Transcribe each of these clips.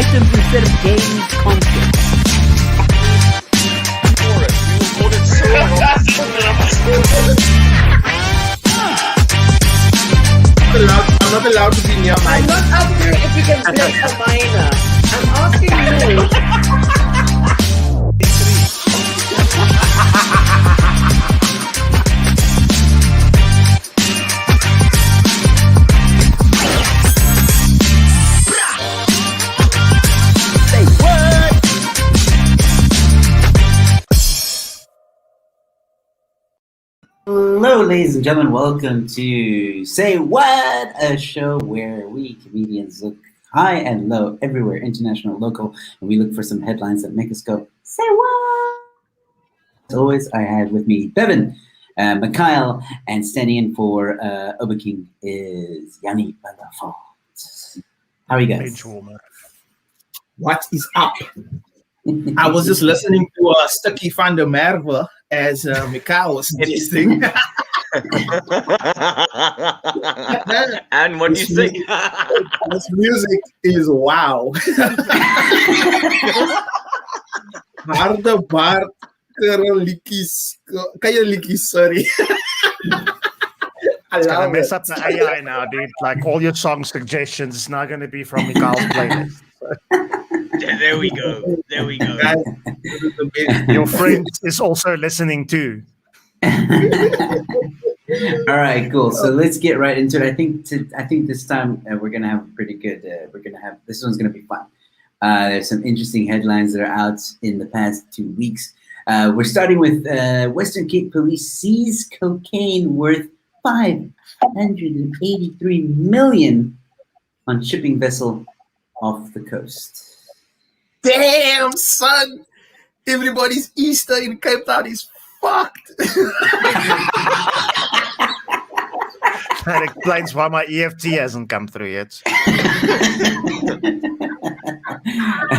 items instead of games content. I'm not allowed to be near my. I'm not asking if you can play a minor. I'm asking you. Say what? Hello, ladies and gentlemen. Welcome to Say What, a show where we comedians look high and low, everywhere, international, local, and we look for some headlines that make us go, say what? As always, I have with me Bevan, Mikhail, and standing in for Oberking is Yanni Balafont. How are you guys? What is up? I was just listening to Stukkie van der Merwe as Mikhail was suggesting. And what do you think? This music is wow. Harde Bart Likies. Kaya Likies, sorry. I It's gonna love mess it. up the AI now, dude. Like all your song suggestions is now gonna be from Mikhail's playlist. There we go. There we go. Guys, this is the best. Your friend is also listening too. All right, cool. So let's get right into it. I think this time we're gonna have a pretty good. This one's gonna be fun. There's some interesting headlines that are out in the past 2 weeks. We're starting with Western Cape Police seize cocaine worth $583 million on shipping vessel off the coast. Damn, son. Everybody's Easter in Cape Town is fucked. That explains why my EFT hasn't come through yet.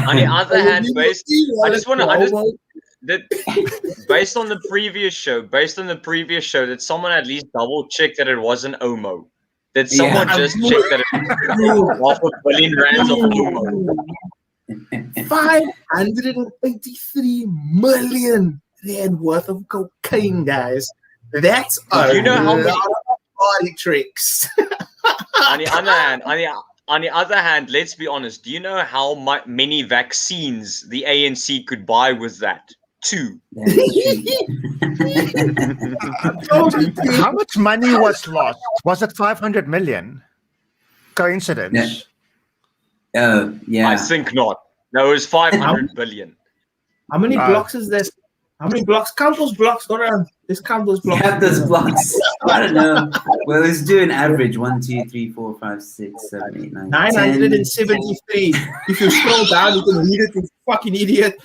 On the other hand, based on the previous show, did someone at least double check that it wasn't Omo? Did someone just check that it was half a billion rands of Omo? 583 million rand worth of cocaine, guys. That's a You know how many- lot of body tricks. On the other hand, let's be honest. Do you know how many vaccines the ANC could buy with that? 2. How much money was lost? Was it 500 million? Coincidence? Yeah. I think not. No, it was 500 billion. How many blocks is this? How many blocks? Count those blocks. Go around. Let's count those blocks. Count those blocks. I don't know. Well, let's do an average. 1, 2, 3, 4, 5, 6, 7, 8, 9, 10. 973. If you scroll down, you can read it, you fucking idiot.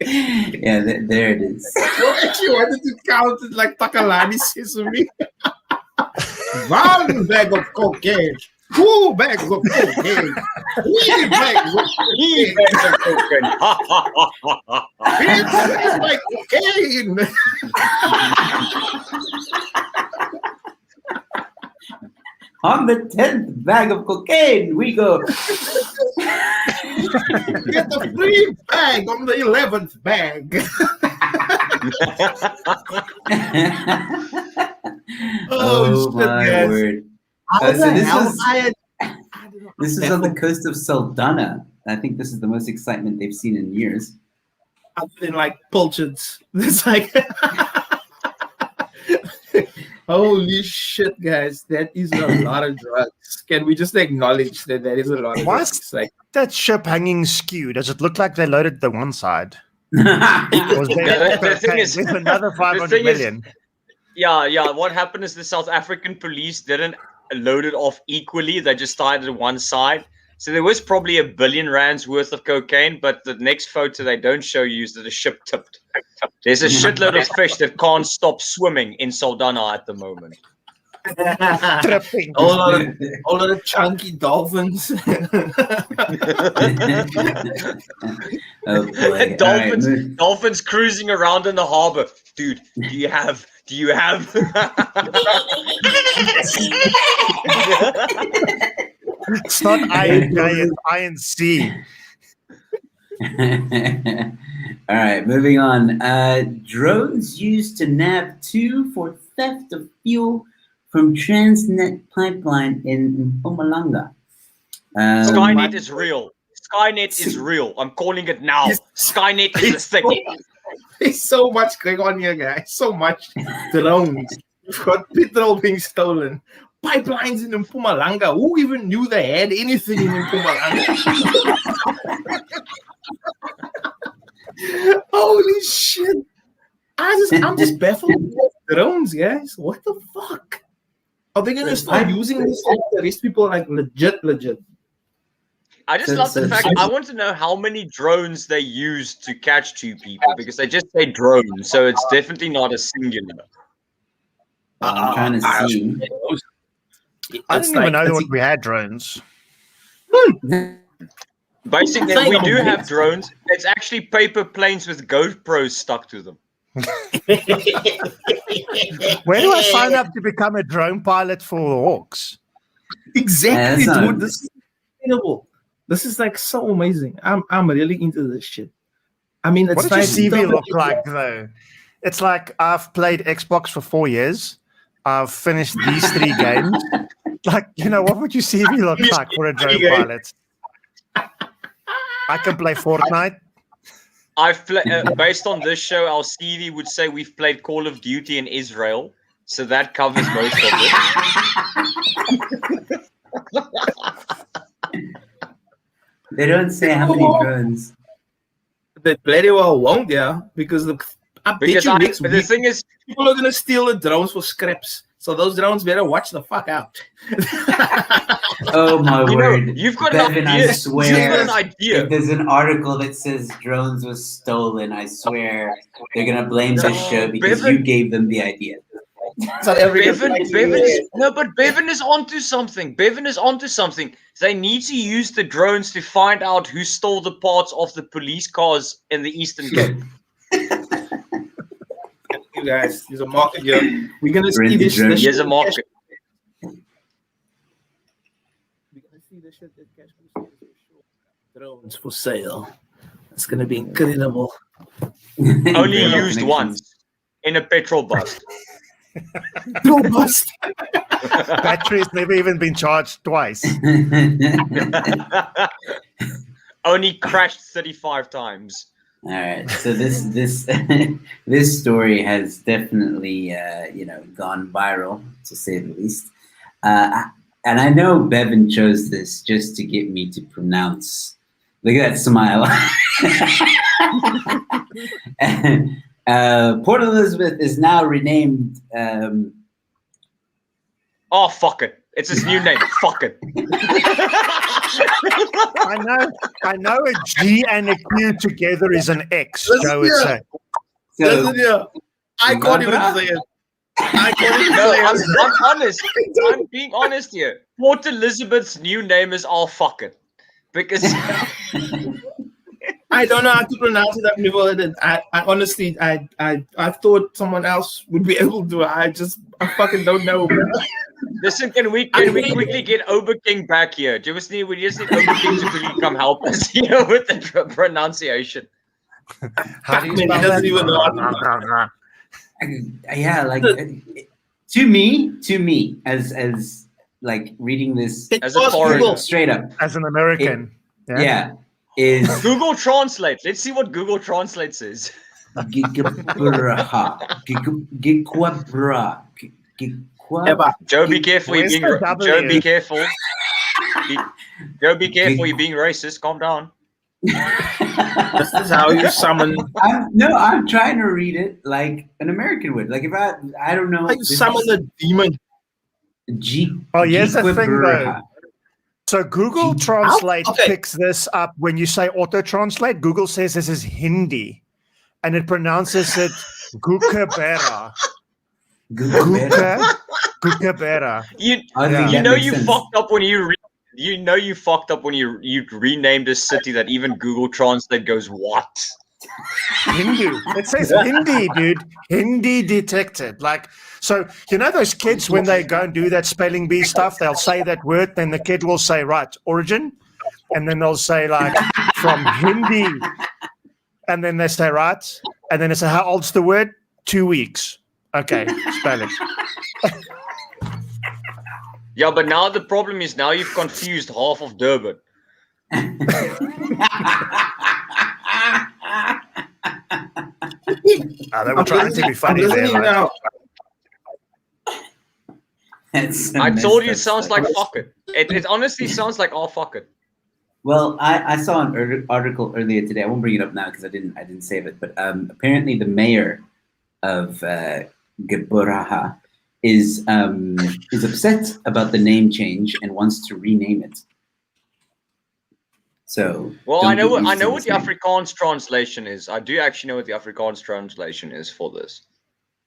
Yeah, there it is. I actually wanted to count it like Takalani Sesame. 1 bag of cocaine. 2 bags of cocaine. 3 bags of cocaine. It's like cocaine. On the 10th bag of cocaine, we go. Get the free bag on the 11th bag. Oh shit, my guys. word. How So the this hell is- This is on the coast of Saldanha. I think this is the most excitement they've seen in years. I've been like pilchards. It's like, holy shit, guys, that is a lot of drugs. Can we just acknowledge that is a lot of Why drugs? is Like, that ship hanging skew? Does it look like they loaded the one side? Or was The thing is- with another the 500 thing is- million? Yeah. What happened is the South African police didn't load it off equally. They just started at one side. So there was probably R1 billion worth of cocaine, but the next photo they don't show you is that the ship tipped. There's a shitload of fish that can't stop swimming in Saldanha at the moment. Tripping. all of the chunky dolphins. Oh boy. Dolphins, All right. dolphins cruising around in the harbor. Dude, do you have Do you have? It's not INK, it's INC. All right, moving on. Drones used to nab 2 for theft of fuel from Transnet pipeline in Mpumalanga. Skynet is real. Skynet is real. I'm calling it now. Skynet is a thing. There's so much going on here, guys. So much drones. We've got petrol being stolen. Pipelines in Mpumalanga. Who even knew they had anything in Mpumalanga? Holy shit. I'm just baffled with drones, guys. What the fuck? Are they going to start using this to arrest people like legit? I just love the fact I want to know how many drones they use to catch 2 people because they just say drone, so it's definitely not a singular. I'm trying to see. I didn't even know that we had drones. Basically, we do have drones. It's actually paper planes with GoPros stuck to them. Where do I sign up to become a drone pilot for Hawks? Exactly, Yeah, dude. This is incredible. This is like so amazing. I'm really into this shit. I mean, it's What does your CV look like, though? It's like I've played Xbox for 4 years. I've finished these 3 games. Like, what would your CV look like for a drone pilot? I can play Fortnite. I've based on this show, our CV would say we've played Call of Duty in Israel, so that covers most of it. They don't say how many drones. They bloody well won't, yeah, because the thing is, people are gonna steal the drones for scraps. So those drones better watch the fuck out. Oh my word! You've got Bevan, an idea. I swear, You've got an idea. if there's an article that says drones was stolen, I swear they're gonna blame this show because Bevan, you gave them the idea. So Bevan is onto something. Bevan is onto something. They need to use the drones to find out who stole the parts of the police cars in the Eastern Cape. You guys, there's a market here. We're gonna see this. Here's a market. We're gonna see this shit that cash drones for sale. It's gonna be incredible. Only used once in a petrol bus. No bust. Batteries never even been charged twice. Only crashed 35 times. All right, so this this story has definitely gone viral, to say the least. And I know Bevan chose this just to get me to pronounce. Look at that smile. Port Elizabeth is now renamed. Oh, fuck it. It's his new name. Fuck it. I know a G and a Q together is an X, Joe would say. So, I can't even say it. I'm honest. I'm being honest here. Port Elizabeth's new name is all fuck it. Because I don't know how to pronounce it. I've never heard it. I honestly, I thought someone else would be able to. I fucking don't know. Listen, can we quickly get Oberking back here? We just need Oberking to quickly come help us here with the pronunciation. How do you He spell doesn't that? even know. yeah, like to me, as like reading this As a foreigner. straight up, As an American. is Google Translate. Let's see what Google Translate says. Joe, be careful. Where's the W? Joe, be careful. Joe, be careful. You're being racist. Calm down. This is how you summon. I'm trying to read it like an American would. Like if I don't know. How you summon the demon. Here's the thing though. So Google Translate Okay. picks this up when you say auto translate. Google says this is Hindi, and it pronounces it Gukabera. Gukabera. You know you fucked up when you renamed a city that even Google Translate goes what? Hindu. It says Hindi, dude. Hindi detected. Like, so you know those kids when they go and do that spelling bee stuff, they'll say that word, then the kid will say, right, origin, and then they'll say like from Hindi, and then they say right, and then they say how old's the word? 2 weeks. Okay, spell it. Yeah, but now the problem is now you've confused half of Durban. They were trying to be funny there, right? I told you it sounds like fuck it. It honestly sounds like fuck it. Well, I saw an article earlier today. I won't bring it up now because I didn't save it. But apparently, the mayor of Geburaha is upset about the name change and wants to rename it. So, well, I know what the Afrikaans translation is. I do actually know what the Afrikaans translation is for this.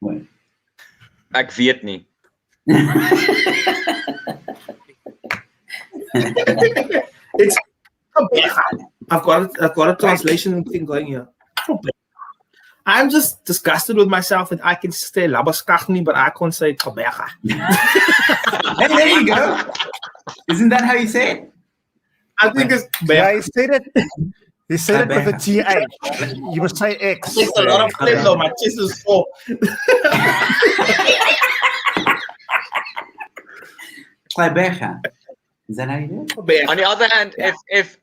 What? Ek weet nie. It's I've got a translation thing going here. I'm just disgusted with myself that I can say Labaskachni, but I can't say Tabecha. Hey, there you go. Isn't that how you say it? I think it's Yeah, he said it. He said it with a TH. You must say X. It takes a lot of flip though. My chest is full. Kleberga. Is that how you do it? On the other hand, if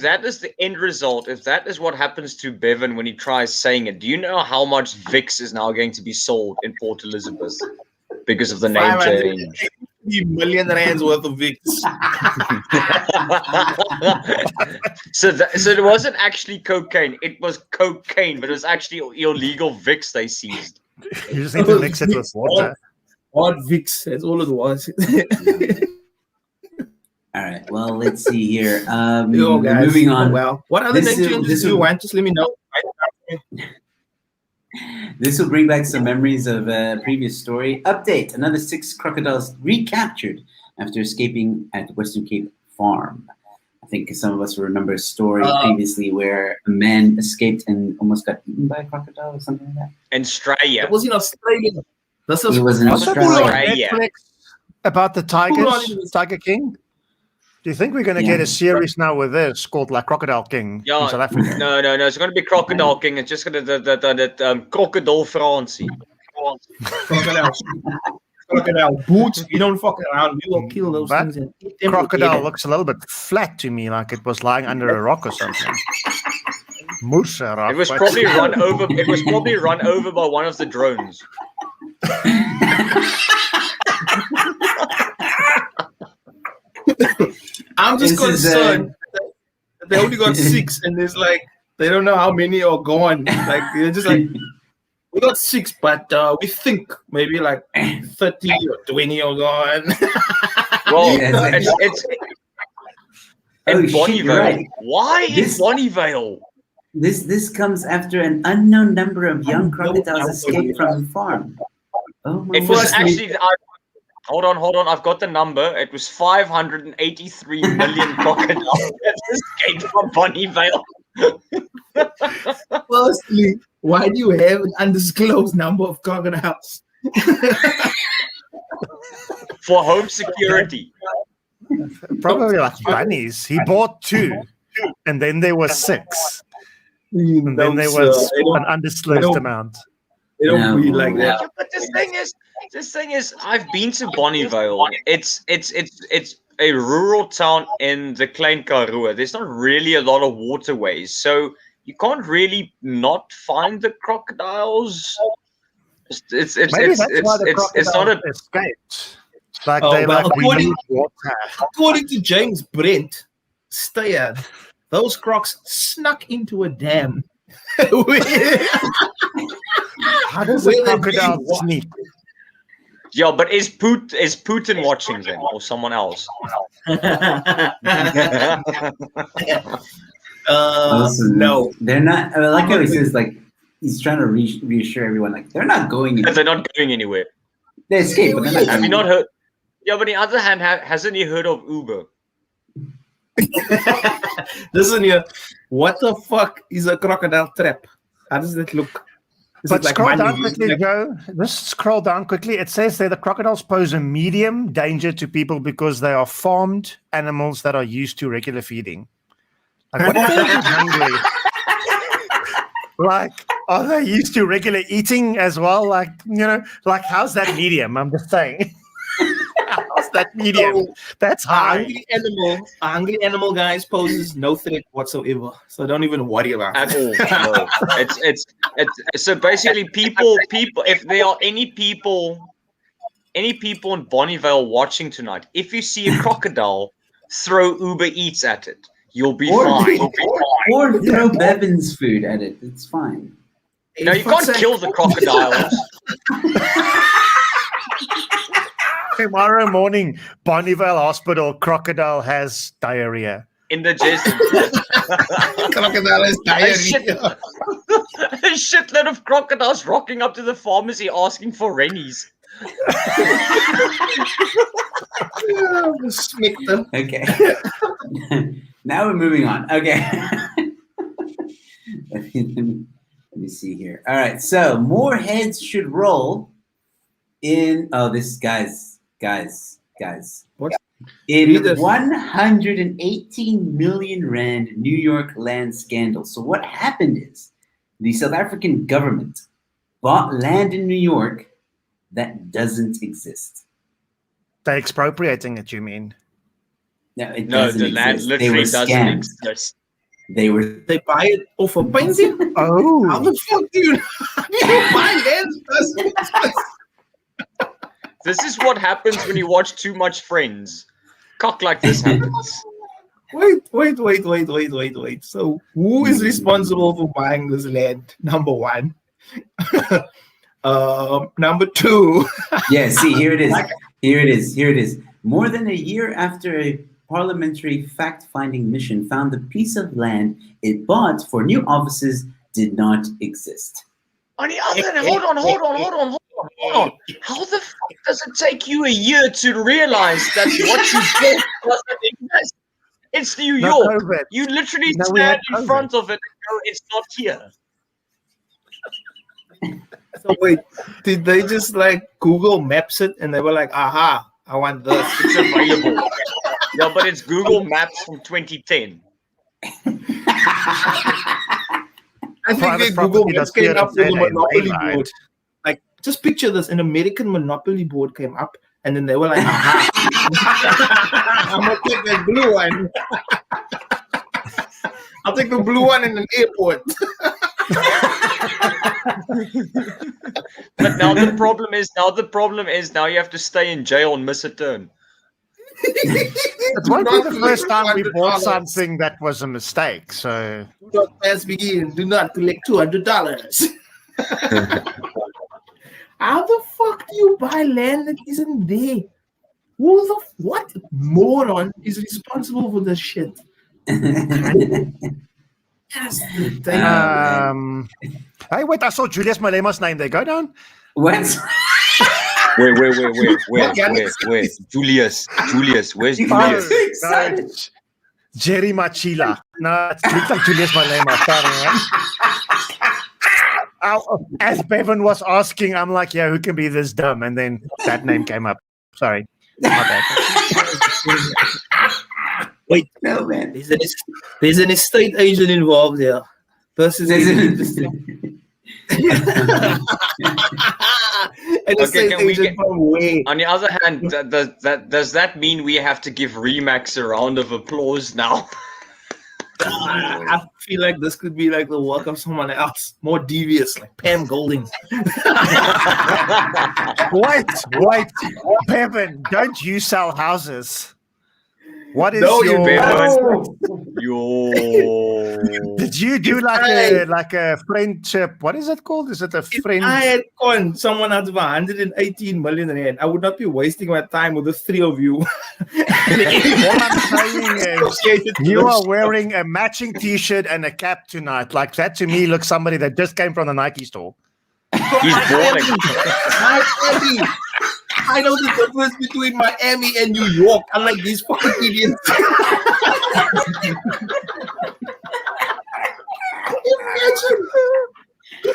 that is the end result, if that is what happens to Bevan when he tries saying it, do you know how much Vicks is now going to be sold in Port Elizabeth because of the name change? $580 million worth of Vicks. So it wasn't actually cocaine; it was cocaine, but it was actually illegal Vicks they seized. You just need to mix it with water. Odd Vicks, that's all it was. All right. Well, let's see here. Yo, guys. Moving on. Well, what other name changes do you want? Just let me know. This will bring back some memories of a previous story. Update: another 6 crocodiles recaptured after escaping at Western Cape Farm. I think some of us will remember a story previously where a man escaped and almost got eaten by a crocodile or something like that. In Australia. It was in Australia. He was in Australia. Netflix about the tigers, Tiger King. Do you think we're going to get a series now with this called like Crocodile King in South Africa? No. It's going to be Crocodile King. It's just going to Crocodile Francie. Crocodile boots. You don't fuck around. We will kill those things. And eat them. Crocodile looks a little bit flat to me, like it was lying under a rock or something. Musa rock. It was probably run over. It was probably run over by one of the drones. I'm just concerned that they only got 6, and there's like they don't know how many are gone. Like they're just like we got 6, but we think maybe like 30 or 20 are gone. Well, it's in Bonnievale. Right. Why in Bonnievale? This comes after an unknown number of young crocodiles escaped from the farm. Oh my! It was actually. Hold on. I've got the number. It was 583 million crocodiles that escaped from Bonnievale. Firstly, why do you have an undisclosed number of crocodiles? For home security. Probably like bunnies. He bought 2, and then there was 6. And then there was an undisclosed amount. They don't breed like that. Yeah, but this thing is, I've been to Bonnievale. It's a rural town in the Klein Karoo. There's not really a lot of waterways, so you can't really not find the crocodiles. It's not a escaped. Like they according to James Brent Steyer, those crocs snuck into a dam. How does a crocodile sneak? Yeah, but is Putin watching them or someone else? No, they're not. I mean, like how he says, like he's trying to reassure everyone, like they're not going anywhere. They're not going anywhere. They escaped. But Have you not heard? Yeah, but on the other hand, hasn't he heard of Uber? Listen here. What the fuck is a crocodile trap? How does that look? Is But it like scroll money? down quickly, Joe. Just scroll down quickly. It says there the crocodiles pose a medium danger to people because they are farmed animals that are used to regular feeding. Like, what if they're just hungry? Like, are they used to regular eating as well? Like, like how's that medium? I'm just saying. How's that medium? That's A high. hungry animal, guys, poses no threat whatsoever. So don't even worry about At it. all. No. It's so basically people if there are any people in Bonnievale watching tonight, if you see a crocodile, throw Uber Eats at it. You'll be fine. Or throw Bevan's food at it. It's fine. No, you can't kill the crocodiles. Tomorrow morning, Bonnievale Hospital, crocodile has diarrhea. Indigestion. Crocodile is diarrhea. A shitload of crocodiles rocking up to the pharmacy asking for rennies. Okay. Now we're moving on. Okay. Let me see here. All right. So more heads should roll in. Oh, this guys. What? In 118 million rand New York land scandal. So what happened is the South African government bought land in New York that doesn't exist. They're expropriating it, you mean? No, it No, doesn't the land exist. They literally were doesn't scammed. exist. They were. They buy it off a painting? How Oh, the fuck do you buy land? Doesn't exist? This is what happens when you watch too much Friends. Cock like this happens. Wait. So who is responsible for buying this land? Number one. Number two. Yeah, see, here it is. More than a year after a parliamentary fact-finding mission found the piece of land it bought for new offices did not exist. On the other hand, hold on. How the fuck does it take you a year to realize that what you bought doesn't exist? It's New no York. COVID. You literally No, we had stand in COVID. front of it and go, it's not here. So wait, did they just like Google Maps it and they were like, aha, I want this. It's available. Yeah, but it's Google Maps from 2010. I think Private they Google property Maps does came clear up with the its Monopoly daylight. board. Like, just picture this: an American Monopoly board came up, and then they were like, "Aha! I'm gonna take that blue one. I'll take the blue one in an airport." But now the problem is now you have to stay in jail and miss a turn. It won't be the first time we bought something that was a mistake. So Do not pass begin. Do not collect $200. How the fuck do you buy land that isn't there? What moron is responsible for this shit? That's the thing. Hey, wait! I saw Julius Malema's name there. Go down. What? Wait. Julius, where's You Julius? are too excited. Jerry Machila. No, it looks like Julius Malema. Sorry, man. As Bevan was asking, I'm like, yeah, who can be this dumb? And then that name came up. Sorry. My bad. Wait, No, man. there's an estate agent involved here. This is interesting. An estate can we agent get- from where? On the other hand, does that mean we have to give Remax a round of applause now? I feel like this could be like the work of someone else, more devious, like Pam Golding. Wait. Bevan, don't you sell houses? What is No, you your... Bevan. Yo. Did you do like a friendship? What is it called? Is it a friend? I had conned someone out of 118 million rand. I would not be wasting my time with the three of you. All I'm saying is you are wearing a matching T-shirt and a cap tonight. Like that to me looks somebody that just came from the Nike store. He's boring. Miami. I know the difference between Miami and New York, unlike these fucking idiots.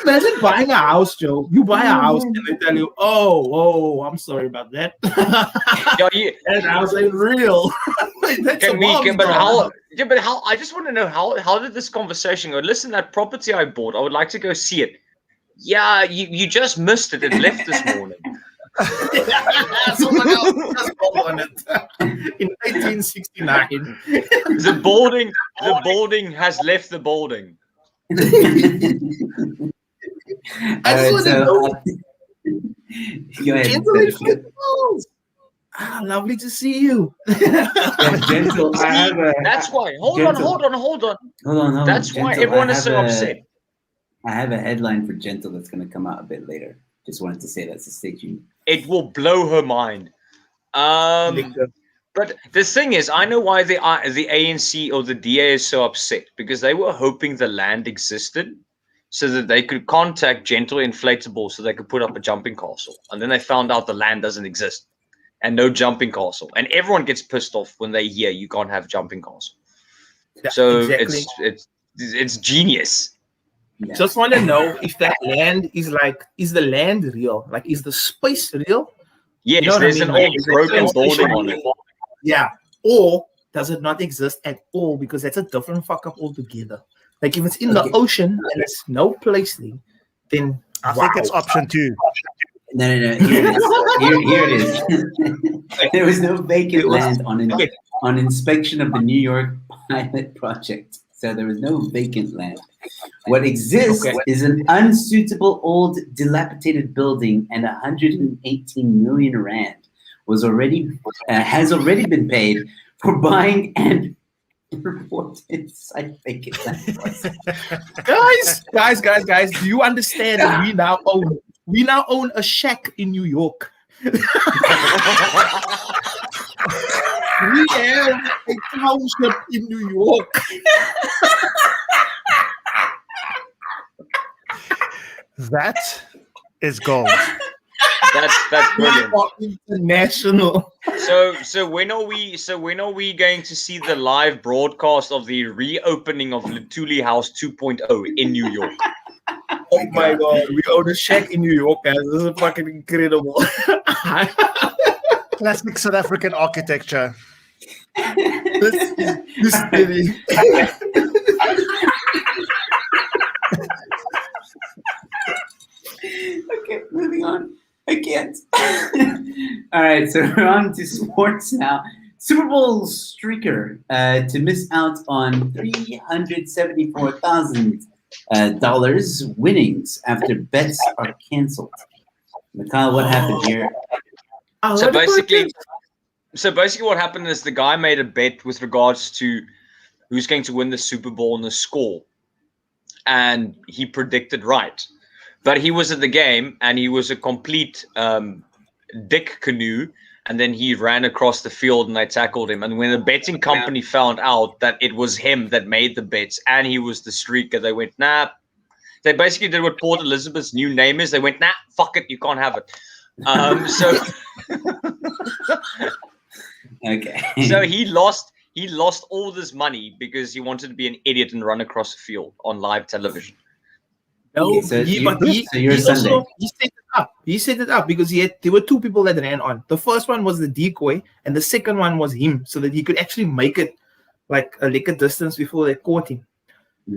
Imagine buying a house, Joe. You buy a house and they tell you, "Oh, I'm sorry about that. That house ain't real." That's a loss, but bro. how? Yeah, but how? I just want to know how did this conversation go? Listen, that property I bought, I would like to go see it. Yeah, you just missed it. It left this morning. Someone else just called on it in 1869. The building has left the building. I just want to know. Go ahead. Gentlemen, footballs. Lovely to see you. Gentle, I have a, That's why. Hold Gentle. on. That's why Gentle, everyone is so upset. I have a headline for Gentle that's going to come out a bit later. Just wanted to say that, so stay tuned. It will blow her mind. But the thing is, I know why the ANC or the DA is so upset, because they were hoping the land existed so that they could contact Gentle Inflatable so they could put up a jumping castle. And then they found out the land doesn't exist and no jumping castle. And everyone gets pissed off when they hear you can't have jumping castle. So exactly. It's genius. Yeah. Just want to know if that land is the land real? Like, is the space real? Yes, You know what there's I mean? an old Like, broken is it building on it. Yeah. Or does it not exist at all? Because that's a different fuck up altogether. Like, if it's in the ocean and it's no place there, then I think it's option 2. No. Here it is. There was no vacant land on inspection of the New York pilot project. So there was no vacant land. What exists is an unsuitable old dilapidated building, and 118 million rand has already been paid for buying and reported site vacant land. Guys, do you understand that we now own a shack in New York? We have a township in New York. That is gold. That's brilliant. International. So when are we going to see the live broadcast of the reopening of Lutuli House 2.0 in New York? Oh my god, we own a shack in New York, guys. This is fucking incredible. Classic South African architecture. This is really. Okay, moving on. I can't. All right, so we're on to sports now. Super Bowl streaker to miss out on $374,000 winnings after bets are canceled. Mikhail, what happened here? So basically, what happened is the guy made a bet with regards to who's going to win the Super Bowl and the score, and he predicted right. But he was at the game, and he was a complete dick canoe, and then he ran across the field, and they tackled him. And when the betting company found out that it was him that made the bets, and he was the streaker, they went, nah. They basically did what Port Elizabeth's new name is. They went, nah, fuck it, you can't have it. Okay. So he lost all this money because he wanted to be an idiot and run across the field on live television. No, Okay, so he set it up because there were two people that ran on. The first one was the decoy, and the second one was him, so that he could actually make it like a liquor distance before they caught him.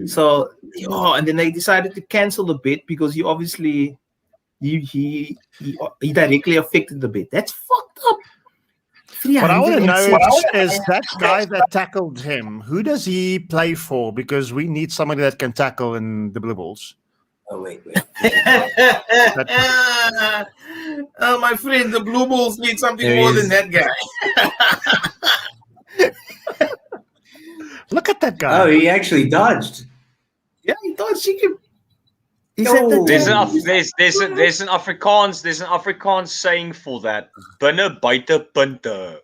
So, and then they decided to cancel the bet because he obviously he directly affected the bet. That's fucked up. What I want to know is that guy that tackled him, who does he play for? Because we need somebody that can tackle in the Blue Bulls. Oh, wait. Oh, my friend, the Blue Bulls need something more than that guy. Look at that guy. Oh, he actually dodged. Yeah, he dodged. There's an Afrikaans saying for that. Binne buite punte.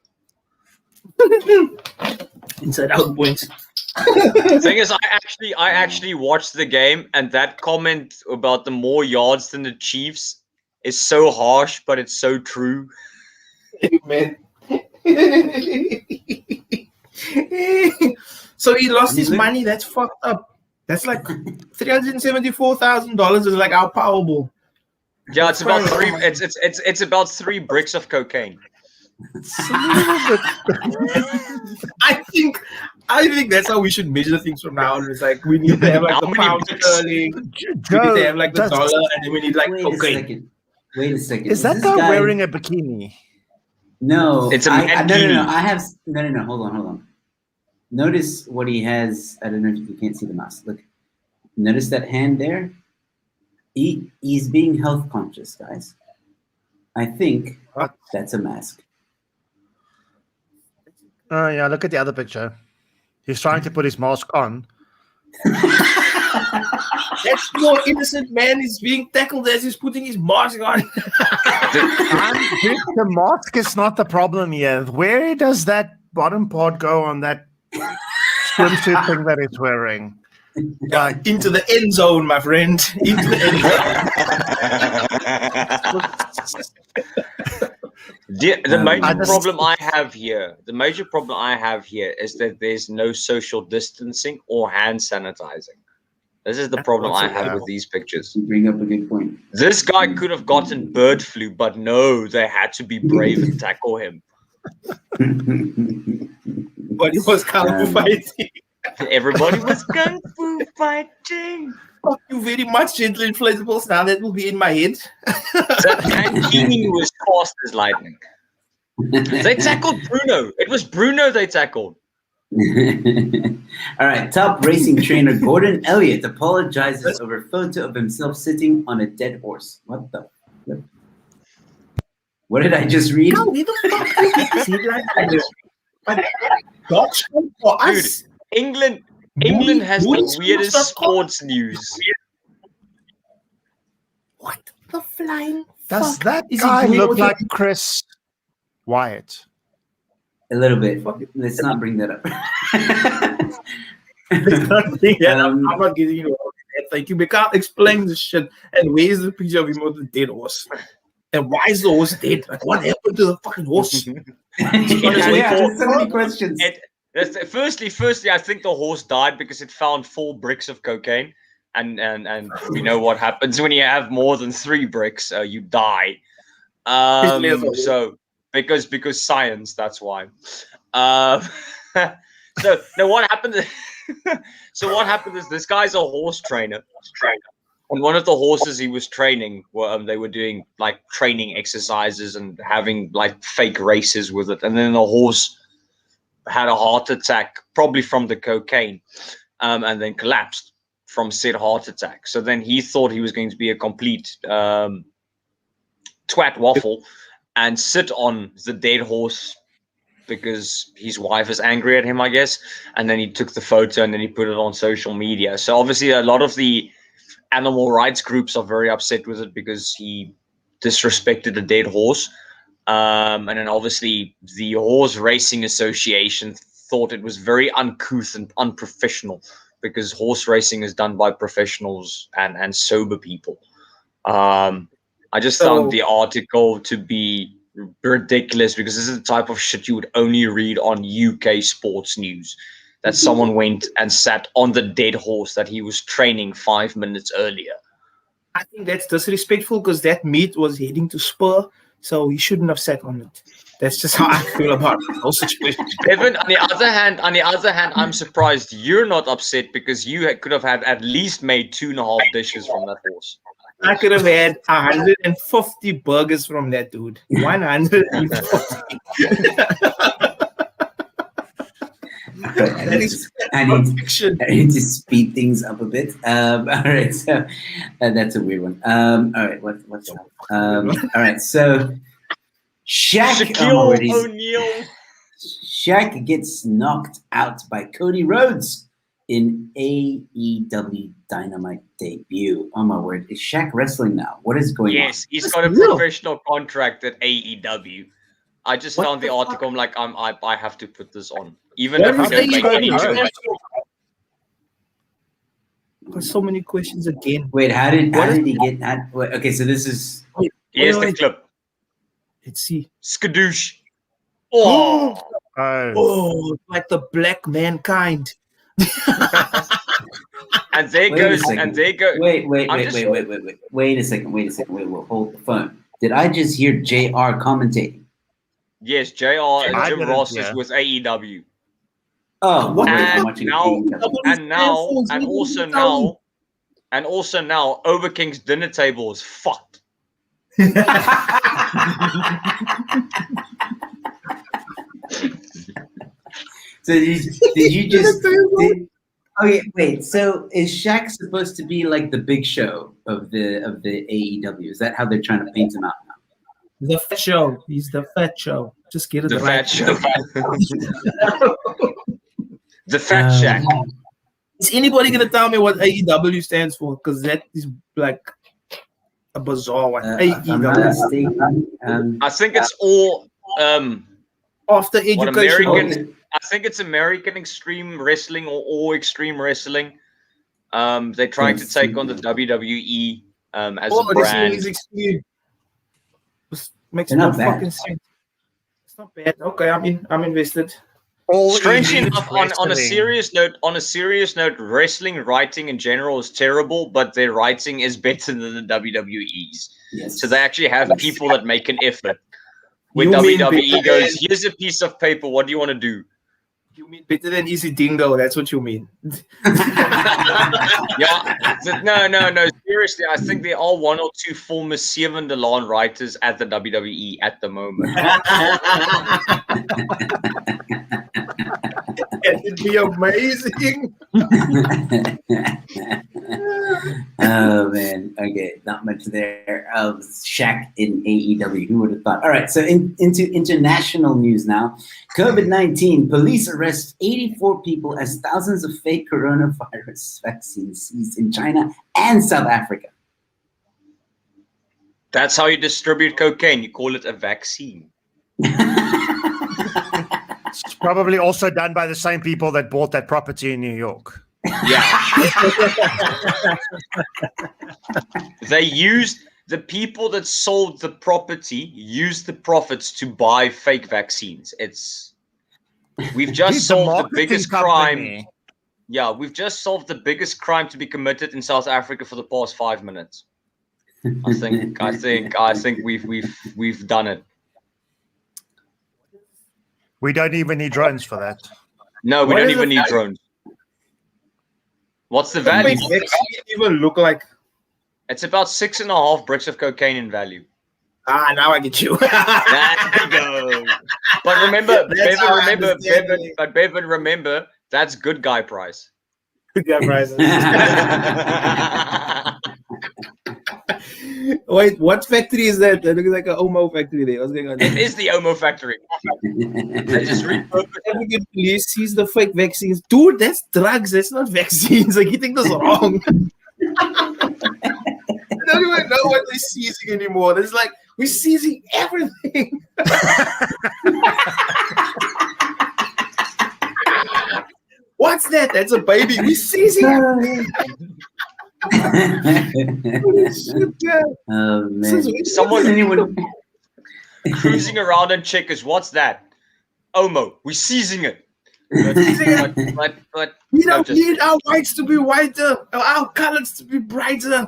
Inside out points. The thing is, I actually watched the game, and that comment about the more yards than the Chiefs is so harsh, but it's so true. Man. So he lost his money. That's fucked up. That's like $374,000 is like our Powerball. Yeah, it's about three. It's about 3 bricks of cocaine. I think that's how we should measure things from now on. It's like we need to have like How the many pound bricks? sterling, we need to have like the dollar, and then we need like cocaine. Wait a second. Is that this guy guy wearing a bikini? No, It's a no. mankini. I have no. Hold on. Notice what he has. I don't know if you can't see the mouse. Look, notice that hand there. He's being health conscious, guys. I think that's a mask. Oh, yeah, look at the other picture. He's trying to put his mask on. That's no innocent man is being tackled as he's putting his mask on. The mask is not the problem here. Where does that bottom part go on that swimsuit thing that he's wearing? Into the end zone, my friend. Into the end zone. The major problem I have here is that there's no social distancing or hand sanitizing. This is the problem I have with these pictures. You bring up a good point. This guy could have gotten bird flu, but no, they had to be brave and tackle him. But it was kung fu fighting. Everybody was kung fu fighting. Thank you very much, gentle inflatables. Now that will be in my head. That mankini was fast as lightning. They tackled Bruno. It was Bruno they tackled. All right, top racing trainer Gordon Elliott apologizes over photo of himself sitting on a dead horse. What the flip? What did I just read? How the fuck is he like this? But dogs come for us. Dude, England has the weirdest sports news. What the flying Does fuck that is he guy doing look with like Chris Wyatt? A little bit. Let's not bring that up. I'm not getting you all that. Thank you. We can't explain this shit. And where's the picture of him with the dead horse? And why is the horse dead? Like, what happened to the fucking horse? There's so many questions. Firstly, I think the horse died because it found 4 bricks of cocaine, and we know what happens when you have more than 3 bricks. You die. So because science, that's why. So now what happened? So what happened is this guy's a horse trainer. And one of the horses he was training, they were doing like training exercises and having like fake races with it. And then the horse had a heart attack, probably from the cocaine, and then collapsed from said heart attack. So then he thought he was going to be a complete twat waffle and sit on the dead horse because his wife is angry at him, I guess. And then he took the photo and then he put it on social media. So obviously a lot of the animal rights groups are very upset with it because he disrespected a dead horse. And then obviously the Horse Racing Association thought it was very uncouth and unprofessional because horse racing is done by professionals and sober people. I just found the article to be ridiculous because this is the type of shit you would only read on UK sports news. That someone went and sat on the dead horse that he was training 5 minutes earlier. I think that's disrespectful because that meat was heading to Spur, so he shouldn't have sat on it. That's just how I feel about the whole situation. Evan, on the other hand, I'm surprised you're not upset because you could have had at least made 2.5 dishes from that horse. I could have had 150 burgers from that dude. 150. I need to speed things up a bit. All right, so that's a weird one. All right, what's up? All right, so Shaquille O'Neal. Shaq gets knocked out by Cody Rhodes in AEW Dynamite debut. Oh my word, is Shaq wrestling now? What is going on? Yes, he's got a professional contract at AEW. I just found the article. I'm like, I have to put this on, even if we don't make any jokes. There's so many questions again. Wait, how did he get that? Wait, okay, so this is. Here's the clip. Let's see. Skadoosh. Oh. Oh, like the black mankind. And there Wait a goes, second. and there go. Wait I'm just- a second. Wait, hold the phone. Did I just hear JR commentating? Yes, JR and I Jim didn't, Ross yeah. is with AEW. Oh, What? wait, I'm And watching now, AEW. and also now, Overking's dinner table is fucked. So did you just? Okay, wait. So is Shaq supposed to be like the big show of the AEW? Is that how they're trying to paint him out now? The fat show. He's the fat show. Just get it The right. fat show. The fat shack. Is anybody gonna tell me what AEW stands for? Because that is like a bizarre one. If I'm not AEW. mistaken, I think it's all After what education. American. I think it's American Extreme Wrestling or All Extreme Wrestling. They're trying to take on the WWE as a brand. Is extreme. This makes They're no not bad. fucking sense. It's not bad. Okay, I'm invested. All Strangely elite enough, on a wrestling. serious note, wrestling writing in general is terrible, but their writing is better than the WWE's. yes. So they actually have people that make an effort. When You mean WWE better goes, than- here's a piece of paper, what do you want to do? You mean better than Easy Dingo? That's what you mean. No. Seriously, I think there are one or two former Seven Delan writers at the WWE at the moment. It'd be amazing. Oh man, okay, not much there. Shaq in AEW, who would have thought? All right, so into international news now. COVID-19, police arrest 84 people as thousands of fake coronavirus vaccines seized in China and South Africa. That's how you distribute cocaine. You call it a vaccine. It's probably also done by the same people that bought that property in New York. Yeah. They used the people that sold the property used the profits to buy fake vaccines. We've just He's solved the marketing biggest crime. company. Yeah, we've just solved the biggest crime to be committed in South Africa for the past 5 minutes. I think we've done it. We don't even need drones for that. No, we What don't is even the need value? drones. What's the What value? makes vaccine even look like? It's about 6.5 bricks of cocaine in value. Now I get you. There you go. But remember, That's how I understand it. Bevan, remember, that's good guy price. Good prices. Wait, what factory is that? That looks like an Omo factory there. What's going on? It is the Omo factory. They just repurposed it. African police sees the fake vaccines. Dude, that's drugs. That's not vaccines. Like, you think that's wrong. I don't even know what they're seizing anymore. It's like, we're seizing everything. What's that? That's a baby. We're seizing everything. Holy shit, yeah. Oh man! Someone Anyone? cruising around in checkers. What's that? Omo. We're seizing it. But We don't need our whites to be whiter, or our colors to be brighter.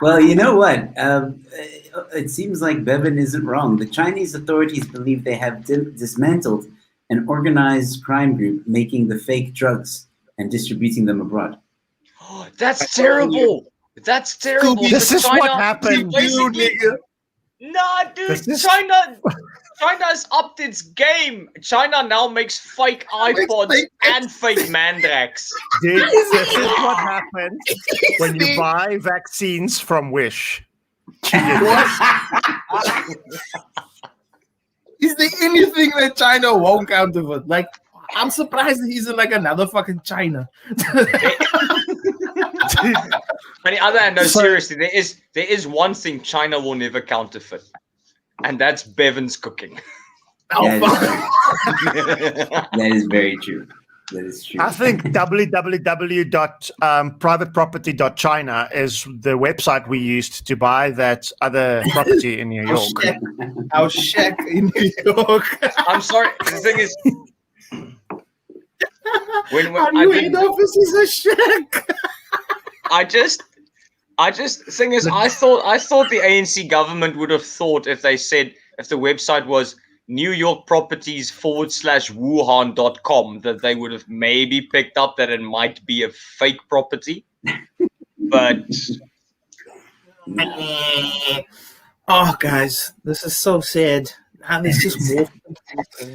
Well, you know what? It seems like Bevan isn't wrong. The Chinese authorities believe they have dismantled an organized crime group making the fake drugs and distributing them abroad. that's terrible. That's terrible. This is what happened. Nah, dude. This is- China's upped its game. China now makes fake iPods and fake Mandrax. This is what happened when you buy vaccines from Wish. Is there anything that China won't counterfeit? Like, I'm surprised he's in like another fucking China. On the other hand, no, So- seriously, there is one thing China will never counterfeit, and that's Bevan's cooking. That is very true. That is true. I think www.privateproperty.china is the website we used to buy that other property in New York. Our shack in New York. I'm sorry. The thing is, When Our new head office is a shack. I just thing is, I thought the ANC government would have thought if the website was New York Properties /Wuhan.com that they would have maybe picked up that it might be a fake property, but. Oh, guys, this is so sad. And it's just more.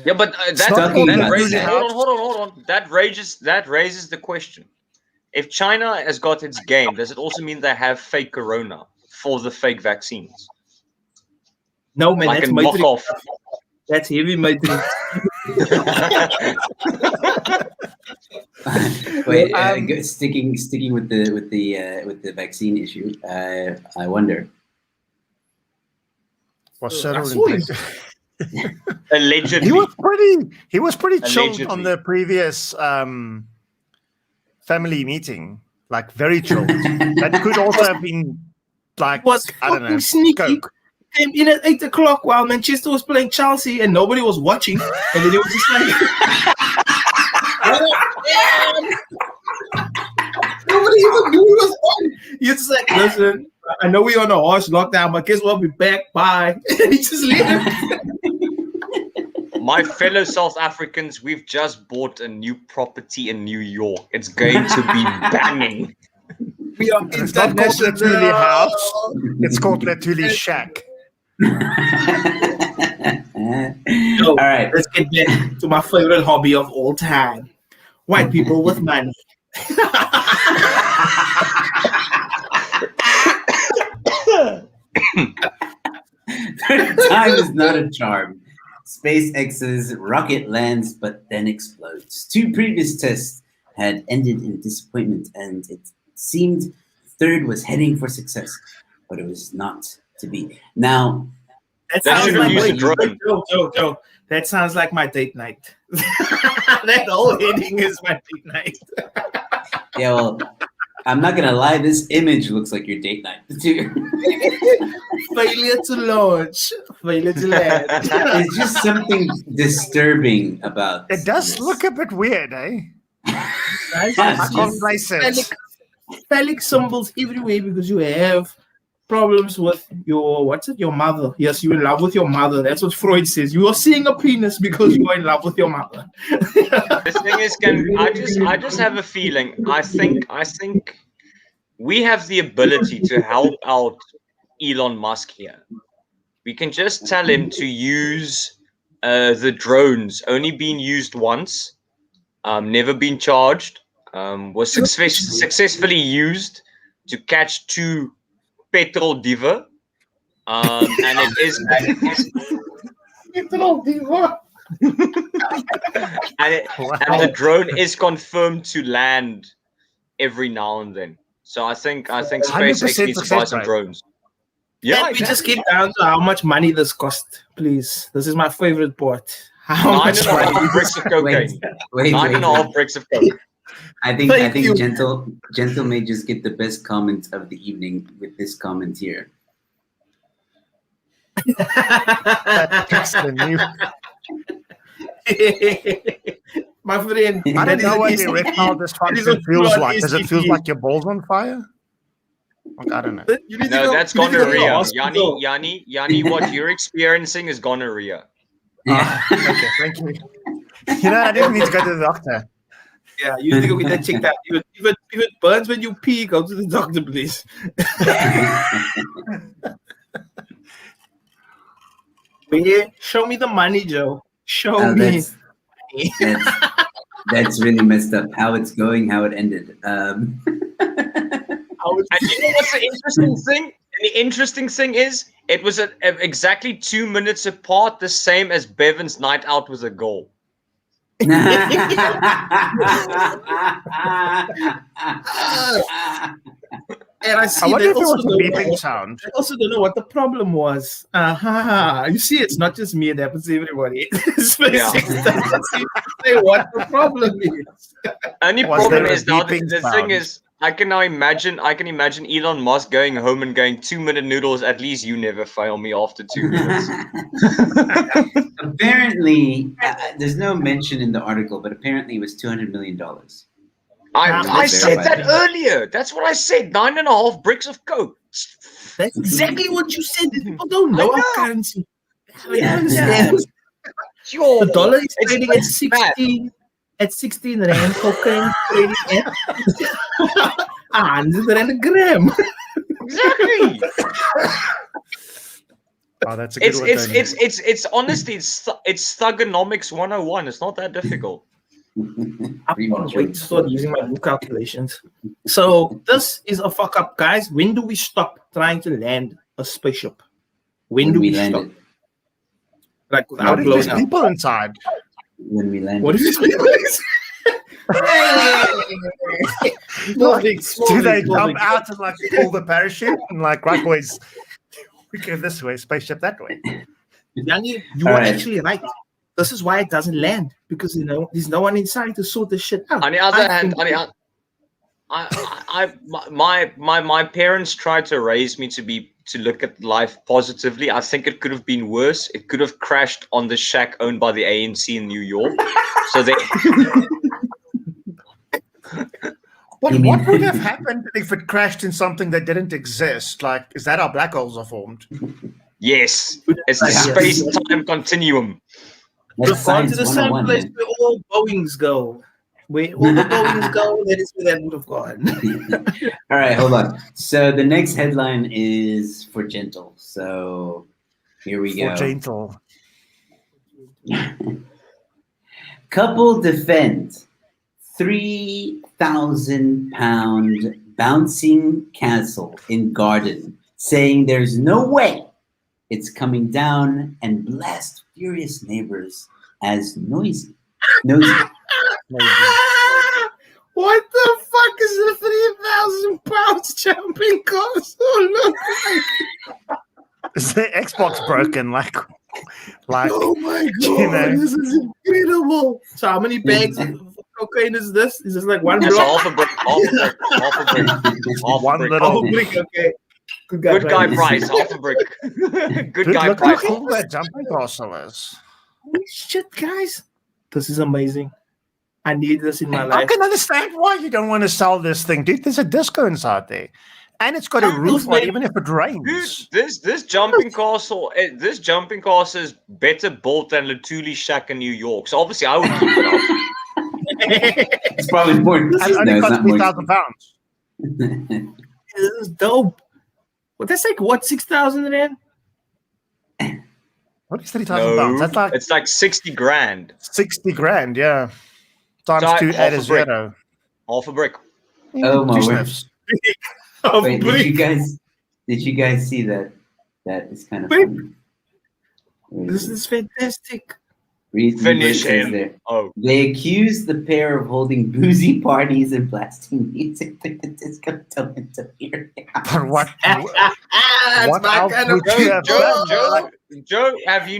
Yeah, but hold on. That raises the question: if China has got its game, does it also mean they have fake corona for the fake vaccines? No, man, Like that's a knockoff. That's heavy, Matrix. Wait, sticking with the vaccine issue. I wonder. Was Cyril Allegedly. He was pretty chilled Allegedly. on the previous family meeting. Like very chilled. That could also have been like Was I don't know. fucking sneaky. Coke. Came in at 8 o'clock while Manchester was playing Chelsea and nobody was watching. And then he was just like, nobody even knew he was on. You're just like, listen, I know we're on a harsh lockdown, but guess what? We're back. Bye. And he just left. My fellow South Africans, we've just bought a new property in New York. It's going to be banging. We are It's not called Letuli House. It's called Letuli Shack. All right. Let's get back to my favorite hobby of all time. White people with money. Time is not a charm. SpaceX's rocket lands but then explodes. 2 previous tests had ended in disappointment, and it seemed third was heading for success, but it was not to be. Now, That That sounds should like use my a drone. Joe. That sounds like my date night. That whole heading is my date night. yeah, well, I'm not gonna lie. This image looks like your date night too. Failure to launch. Failure to land. It's just something disturbing about. It does this. look a bit weird, eh? Guys, I it's can't just place it. phallic symbols everywhere because you have problems with your mother. Yes, you're in love with your mother. That's what Freud says. You are seeing a penis because you are in love with your mother. The thing is, I just have a feeling. I think we have the ability to help out Elon Musk here. We can just tell him to use the drones. Only been used once. Never been charged. Was successfully used to catch 2 petrol diva. And it is. Petrol diva. And the drone is confirmed to land every now and then. So I think SpaceX needs to buy some rate. drones. Yeah, Can we just get down to how much money this cost, please? This is my favorite part. How much money? 9.5 bricks of cocaine. Wait. 9.5 bricks of coke. I think Thank you. Gentle may just get the best comment of the evening with this comment here. That's the new. My friend, I don't know what that is- erectile that is a dysfunction feels flawed like. Does it feel STD. like your balls on fire? Like, I don't know. You need to No, go- that's you need to go to the gonorrhea. hospital. Yanni, what you're experiencing is gonorrhea. Okay, thank you. You know, I didn't need to go to the doctor. Yeah, you need to go get that checked out. If it burns when you pee, go to the doctor, please. Yeah, show me the money, Joe. Show me. That's really messed up. How it's going, how it ended. And you know what's the interesting thing? And the interesting thing is, it was at exactly 2 minutes apart, the same as Bevan's night out with a goal. And I see I wonder they if it also, was a beeping sound. I also don't know what the problem was. You see, it's not just me; it happens to everybody. SpaceX doesn't seem to say what the problem is. Only Was problem there a is now the beeping thing sound? is I can imagine Elon Musk going home and going 2-minute noodles. At least you never fail me after 2 minutes. Apparently, there's no mention in the article, but apparently it was $200 million. I said that earlier. That's what I said. 9.5 bricks of coke. That's exactly what you said. People don't know our currency. They don't Yeah. understand. Sure. The dollar is It's trading at bad. 16 rand. Cocaine trading at 100 rand a gram. Exactly. Oh, that's a good one. Tony. It's honestly it's thugonomics 101. It's not that difficult. I can't wait to start using my new calculations. So this is a fuck up, guys. When do we stop trying to land a spaceship? When do we land stop? it. Like What without if blowing there's up. people inside? When we land What it. if these people Do they jump out and like pull the parachute and like right boys? We go this way, spaceship that way. Yanni, you All are right. actually right. This is why it doesn't land, because there's no one inside to sort this shit out. On the other I hand, think- my parents tried to raise me to look at life positively. I think it could have been worse. It could have crashed on the shack owned by the ANC in New York. So they But You mean- what would have happened if it crashed in something that didn't exist? Like, is that how black holes are formed? yes, it's the Yes. space-time continuum. We've That's gone to science the same 101, place man. where all Boeings go. Where all the Boeings go, that is where that would have gone. All right, hold on. So the next headline is for Gentle. So here we For go. gentle. Couple defend 3,000-pound bouncing castle in garden, saying there's no way it's coming down and blast furious neighbors as noisy. What the fuck is a 3,000 pounds jumping castle look like? Is the Xbox broken? Like, Oh my god, you know. this is incredible. So how many bags of cocaine is this? Is this like one That's block? half a brick. Half a brick. Half a One brick. little- Oh, brick, okay. Good guy, Good guy Price. price. Half a brick. Good dude, guy look how price. cool that jumping castle is. Holy shit, guys. This is amazing. I need this in my I life. can understand why you don't want to sell this thing, dude. There's a disco inside there, and it's got a Those roof on, men- even if it rains. Dude, this jumping castle is better built than Latuli Shack in New York. So obviously I would keep it up. It's probably more. And No, only it's cost not more. 3,000 pounds. This is dope. Well, that's like what, 6,000 rand? What is 3,000 pounds? That's like It's like 60 grand. 60 grand, yeah. Times So 2, half add a a brick. 0. Half a brick. Oh, my Two word. sniffs. Oh, Wait, brick. did you guys see that? That is kind of Wait. funny. This is fantastic. Read what it Finish says him. there. Oh. They accused the pair of holding boozy parties and blasting music through the disco to interfere. But what? That's What my else kind of would you have Joe, done? Joe, have you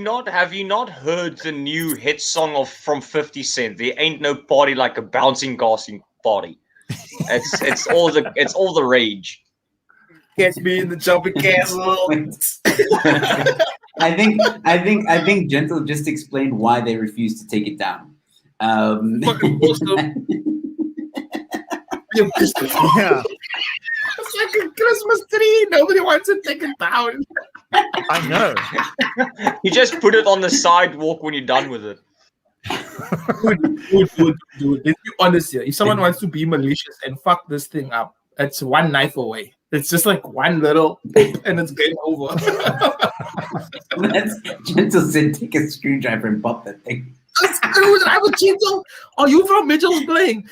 not heard the new hit song from 50 Cent? There ain't no party like a bouncing castle party. It's all the rage. Catch me in the jumping castle. I think Gentle just explained why they refused to take it down. Fucking awesome. You're pissed. Yeah, It's like a Christmas tree. Nobody wants to take it down. I know. You just put it on the sidewalk when you're done with it. Dude. Let's be honest here. If someone wants to be malicious and fuck this thing up, it's one knife away. It's just like one little poop and it's game over. That's Gentle said, take a screwdriver and pop that thing. I was Gentle. Are you from Mitchell's Playing?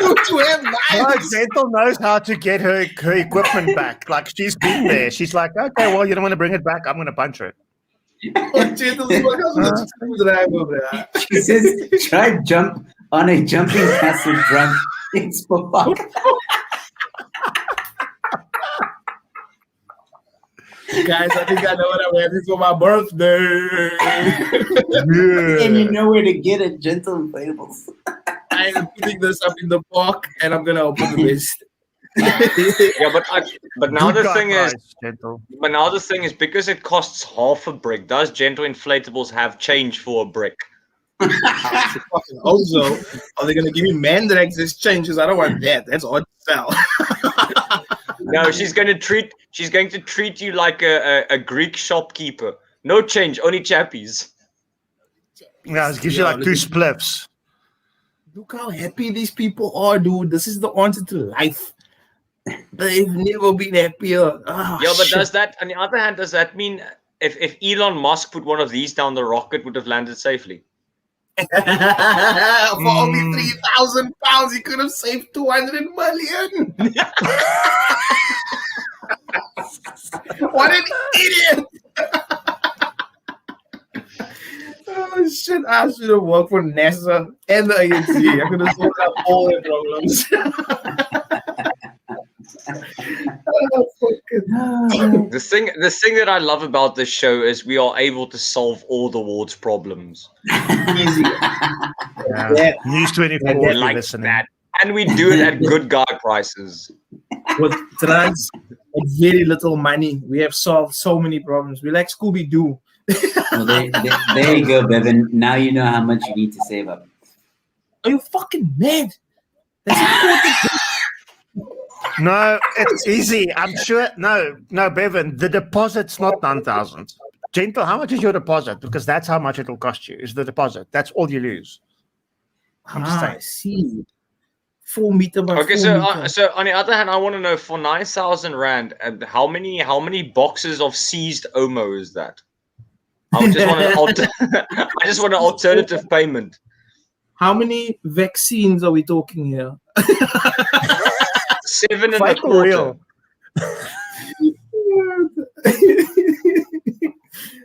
Don't you have No, knives? Gentle knows how to get her equipment back. Like, she's been there. She's like, okay, well, you don't want to bring it back. I'm going to punch her. Gentle's like, I'm a screwdriver, bro. She says, try jump on a jumping castle drum. It's for fuck. Guys, I think I know what I'm having for my birthday. And you know where to get it, Gentle Inflatables. I'm putting this up in the park, and I'm gonna open the best. Yeah, but now Good the God, thing is, Christ, gentle. but now the thing is, because it costs half a brick, does Gentle Inflatables have change for a brick? Fucking Ozo. Are they gonna give me Mandrax exchange? Because I don't want that. That's odd sell. No, she's going to treat you like a Greek shopkeeper. No change, only chappies. Yeah, it gives you like 2 spliffs. Look how happy these people are, dude. This is the answer to life. They've never been happier. Oh, Yeah, but shit. does that, on the other hand, does that mean if Elon Musk put one of these down, the rocket would have landed safely? For only £3,000, he could have saved 200 million. What an idiot! Oh shit! I should have worked for NASA and the ANC. I could have solved out all the problems. Oh, fucking- The thing that I love about this show is we are able to solve all the world's problems. Easy. Yeah. News 24 if you're Like listening. that. And we do it at good guy prices. With trans and very little money, we have solved so many problems. We like Scooby Doo. Well, there you go, Bevan. Now you know how much you need to save up. Are you fucking mad? That's important. No, it's easy. I'm sure. No, Bevan, the deposit's not 9,000. Gentle, how much is your deposit? Because that's how much it'll cost you, is the deposit. That's all you lose. I'm just saying. I see. 4 meter by Okay, 4 meter. so on the other hand, I want to know for 9,000 rand, how many boxes of seized Omo is that? I just want an alternative payment. How many vaccines are we talking here? 7 and Fight a for quarter. real.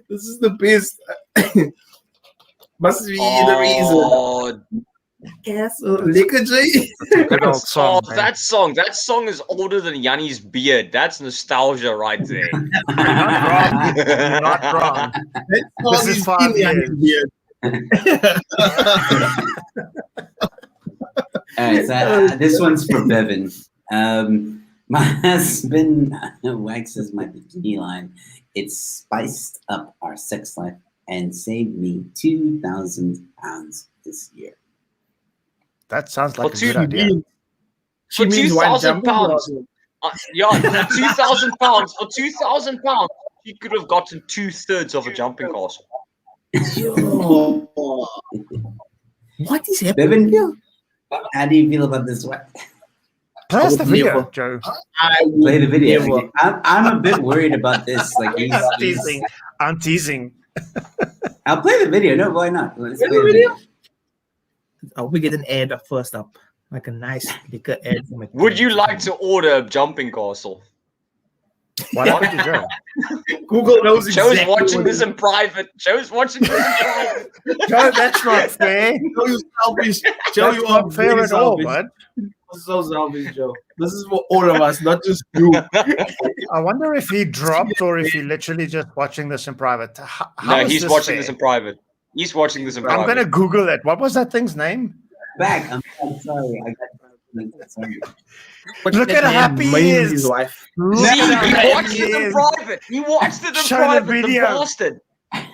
This is the best. Must be the reason. Oh, Yes, Liquor J. Good old song. man. that song is older than Yanni's beard. That's nostalgia right there. You're not wrong. You're not wrong. This is 5 years. All right, so this one's for Bevan. My husband waxes my bikini line. It spiced up our sex life and saved me £2,000 this year. That sounds like For a good idea. She For means one £2,000, jumping ball. yeah, £2,000. For £2,000, you could have gotten 2/3 of a jumping castle. Yo. What is happening Bevan, here? how do you feel about this one? Play us the would video, never. Joe. I would Play the video. never. I'm a bit worried about this. Like I'm teasing. I'm teasing. I'll play the video. No, why not? Let's Play play the the video? video. I hope we get an ad first up. Like a nice liquor ad. For my Would you like to order a jumping castle? Why don't you, Joe? Google knows Joe's exactly watching what this in private. Joe's watching this in private. Joe, that's not fair. Joe, you selfish. Joe, you That's are not fair very at all, selfish. bud. So selfish, Joe. This is for all of us, not just you. I wonder if he dropped or if he literally just watching this in private. How No, is he's this watching fair? this in private. He's watching this in I'm private. gonna Google it. What was that thing's name? Back. I'm sorry. I got sorry. But Look that at how man happy he maimed is. his wife. Look See, at he how happy watched he it in is. private. He watched it in Show the private, the video. bastard.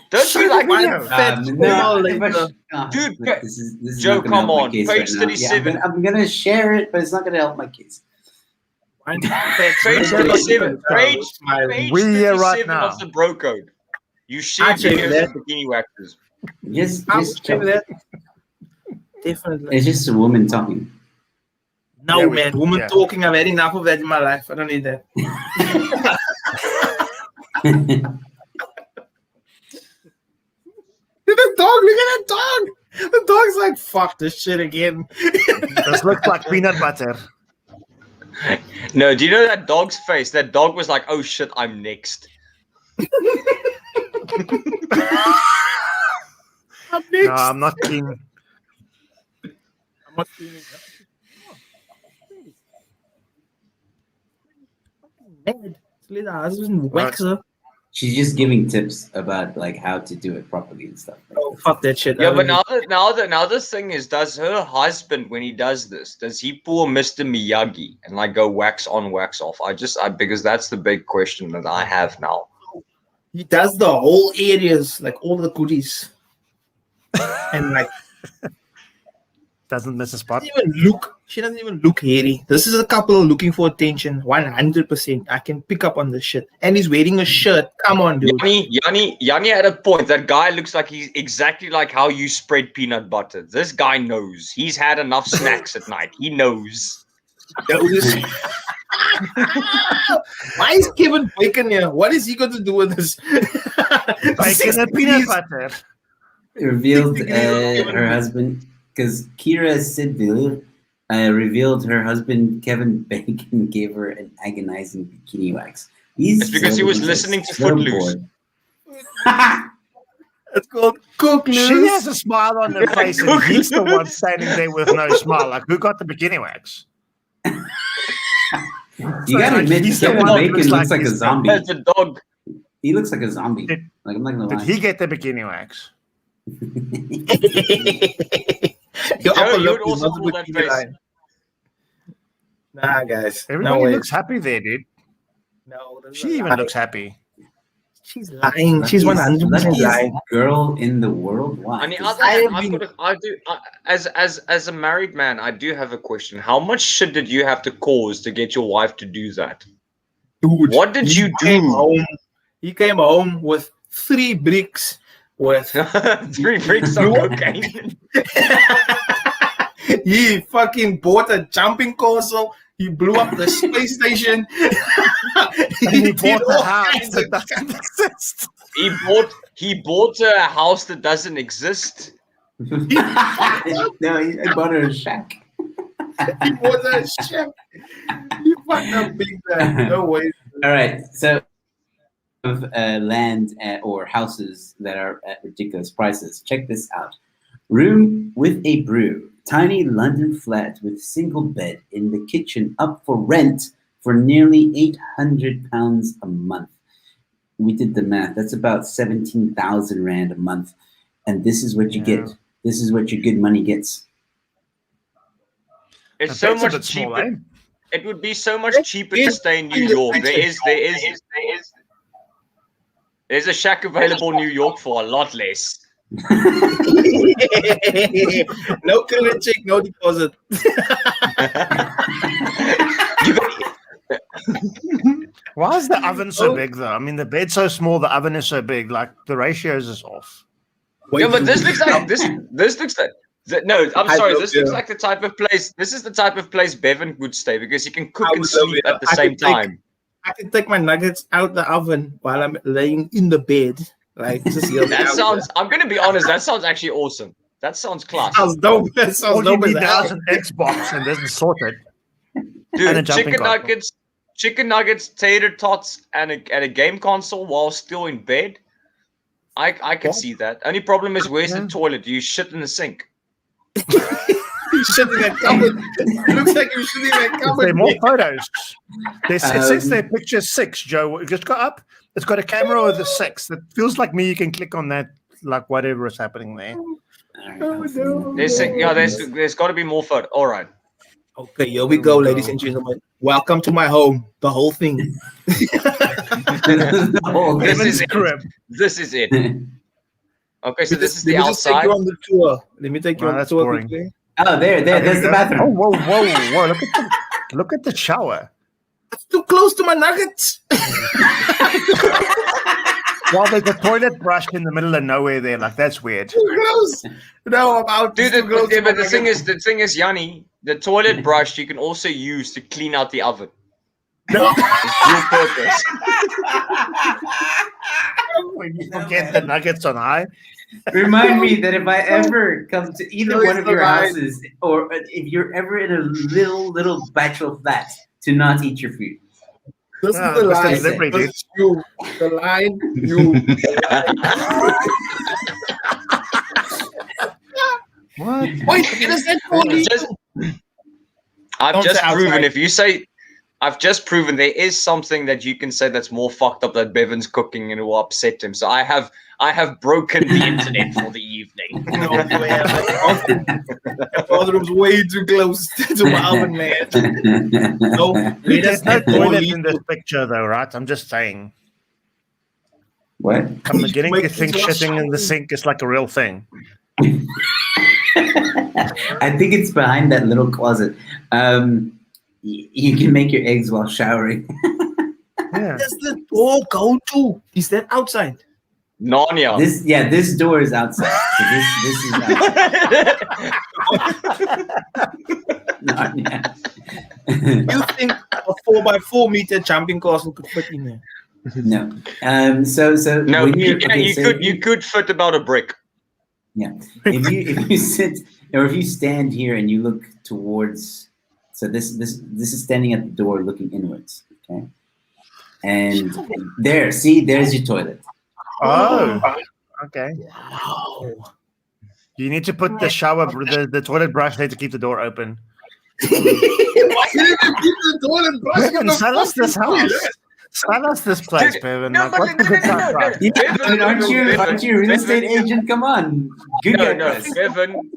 Don't Show be the like video. Fat No, female if I later. Dude, look, this is Joe, not gonna come help my on, case page right now. 37. Yeah, I'm gonna share it, but it's not gonna help my case. Page Page 37. Page We here right 37 now. of the bro code. You share I check videos that. of bikini waxers. I would Just check that. Definitely. it's just a woman talking. No, Yeah, man. Woman yeah. talking. I've had enough of that in my life. I don't need that. Look at that dog. Look at that dog. The dog's like, fuck this shit again. This looks like peanut butter. No, do you know that dog's face? That dog was like, oh shit, I'm next. I'm No, I'm not keen. I'm not feeling that. Mad. Her husband wax her. She's just giving tips about like how to do it properly and stuff. Like Oh, fuck that shit. Yeah, I but don't now the thing is, does her husband, when he does this, does he pull Mr. Miyagi and like go wax on, wax off? Because that's the big question that I have now. He does the whole areas, like all the goodies. And like Doesn't miss a spot. she doesn't even look hairy. This is a couple looking for attention. 100%. I can pick up on this shit. And he's wearing a shirt. Come on, dude. Yanni had a point. That guy looks like he's exactly like how you spread peanut butter. This guy knows. He's had enough snacks at night. He knows. Why is Kevin Bacon here? What is he going to do with this? Bacon and peanut butter. revealed her husband because Kira Sidville revealed her husband Kevin Bacon gave her an agonizing bikini wax. It's because he was listening to Footloose. It's called Cook News. She has a smile on her face, and he's the one standing there with no smile. Like, who got the bikini wax? You gotta admit, Kevin Bacon looks like a zombie. That's a dog. He looks like a zombie. Like, I'm not gonna lie. Did he get the bikini wax? Joe, you would also pull that face. Nah, guys. Everybody looks happy there, dude. No, She even looks happy. She's lying. She's 100% lying. Girl in the world. Why? On the other hand, as a married man, I do have a question. How much shit did you have to cause to get your wife to do that? Dude, what did you do? He came home with 3 bricks with 3 bricks of cocaine. He fucking bought a jumping console. He blew up the space station. He bought a house that doesn't exist. He bought a house that doesn't exist. No, he bought her a shack. He bought a shack. He fucked up big time. No way. All right, so of land or houses that are at ridiculous prices. Check this out. Room with a brew. Tiny London flat with single bed in the kitchen up for rent for nearly £800 a month. We did the math. That's about 17,000 Rand a month. And this is what you get. This is what your good money gets. It's so much cheaper. It would be so much cheaper to stay in New York. There's a shack available in New York for a lot less. No credit check, no deposit. Why is the oven so big though? I mean, the bed's so small, the oven is so big. Like the ratios is off. Yeah, but this looks like this looks like. No, I'm sorry. This looks like the type of place. This is the type of place Bevan would stay because he can cook and sleep at the same time. I can take my nuggets out the oven while I'm laying in the bed. Like that sounds. I'm gonna be honest. That sounds actually awesome. That sounds class. Sounds dope. That sounds dope. All you need now is an Xbox and this is sorted. Dude, chicken nuggets, tater tots, and a game console while still in bed. I can see that. Only problem is where's the toilet? You shit in the sink. You shit in that cupboard. It looks like you're shitting in that cupboard. There are more photos. It says there picture 6, Joe. Just go up. It's got a camera with a 6. That feels like me. You can click on that, like whatever is happening there. Oh, no. There's got to be more photos. All right. Okay, here we go, ladies and gentlemen. Welcome to my home. The whole thing. This is it. Okay, so this is the outside. Let me take you on the tour. Let me take you on the tour quickly. Oh, there's the bathroom. Oh, whoa! Look at the shower. It's too close to my nuggets. Well, there's a toilet brush in the middle of nowhere there. Like that's weird. Too close. No, I'm out. Dude, but the thing is, Yanni, the toilet brush you can also use to clean out the oven. No. It's dual purpose. When you forget the nuggets on high. Remind me that if I ever come to either one of your houses, or if you're ever in a little bachelor flat, to not eat your food. This is the line. This is you. The line. You. What? Wait, innocent I've just proven if you say I've just proven there is something that you can say that's more fucked up that Bevan's cooking and it will upset him. So I have broken the internet for the evening. No, man. The bathroom's way too close to my oven, man. No, There's no toilet in this picture, though, right? I'm just saying. What? I'm beginning to Make think it shitting in the sink is like a real thing. I think it's behind that little closet. You can make your eggs while showering. Yeah. That's the door go to. Is that outside? Narnia. This door is outside. So this is outside. Narnia. You think a 4x4 meter jumping castle could fit in there? No. So No, when you could fit about a brick. Yeah. If you sit or if you stand here and you look towards, so this is standing at the door looking inwards, okay? And there's your toilet. Oh, okay. Wow. You need to put the shower, the toilet brush there to keep the door open. Why didn't you keep the toilet brush? Bevan, sell us this house. Sell us this place, Bevan. No, Like, but what's the good time price? Aren't you a real estate agent? Come on. Good guy price. Bevan.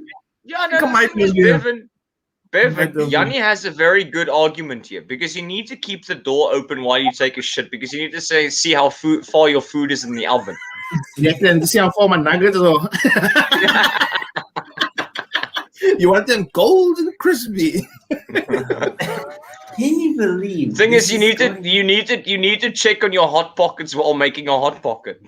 Yeah, no, Come on, Bevan, Yanni has a very good argument here because you need to keep the door open while you take a shit because you need to see how far your food is in the oven. You can see how far my nuggets are. You want them cold and crispy. Can you believe? Thing is, you need to check on your hot pockets while making a hot pocket.